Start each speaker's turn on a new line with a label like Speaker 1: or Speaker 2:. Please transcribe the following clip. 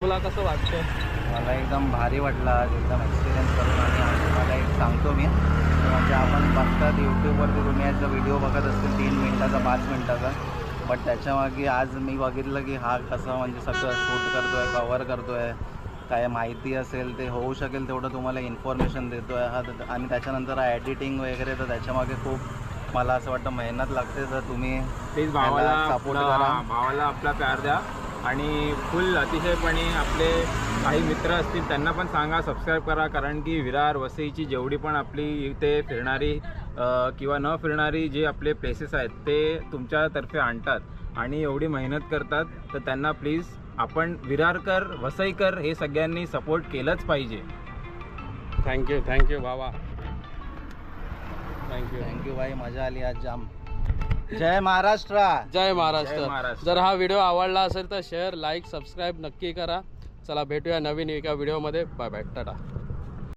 Speaker 1: तुला कसं वाटतं?
Speaker 2: मला एकदम भारी वाटलं आज एकदम एक्सपिरियन्स करून. आणि मला एक सांगतो मी, म्हणजे आपण बघतात यूट्यूबवरती तुम्ही याचा व्हिडिओ बघत असतील 3 मिनटाचा 5 मिनटाचा, बट त्याच्यामागे आज मी बघितलं की हा कसं म्हणजे सगळं शूट करतो आहे, कवर करतो आहे, काय माहिती असेल ते होऊ शकेल तेवढं तुम्हाला इन्फॉर्मेशन देतो आहे हा. आणि त्याच्यानंतर एडिटिंग वगैरे, तर त्याच्यामागे खूप मला असं वाटतं मेहनत लागते. तर तुम्ही
Speaker 1: प्लीज भावाला
Speaker 2: सपोर्ट करा,
Speaker 1: भावाला आपला प्यार द्या. आणि फुल अतिशयपणे आपले काही मित्र असतील त्यांना पण सांगा सबस्क्राईब करा, कारण की विरार वसईची जेवढी पण आपली इथे फिरणारी किंवा न फिरणारी जे आपले प्लेसेस आहेत ते तुमच्यातर्फे आणतात आणि एवढी मेहनत करतात. तर त्यांना प्लीज आपण विरारकर वसईकर हे सगळ्यांनी सपोर्ट केलंच पाहिजे.
Speaker 3: थँक्यू बाबा.
Speaker 2: थँक्यू भाई, मजा आली आज जाम. जय महाराष्ट्र.
Speaker 3: जय महाराष्ट्र. जर हा व्हिडिओ आवडला असेल तर शेअर, लाईक, सबस्क्राईब नक्की करा. चला भेटूया नवीन एका व्हिडिओमध्ये. Bye bye, Tata.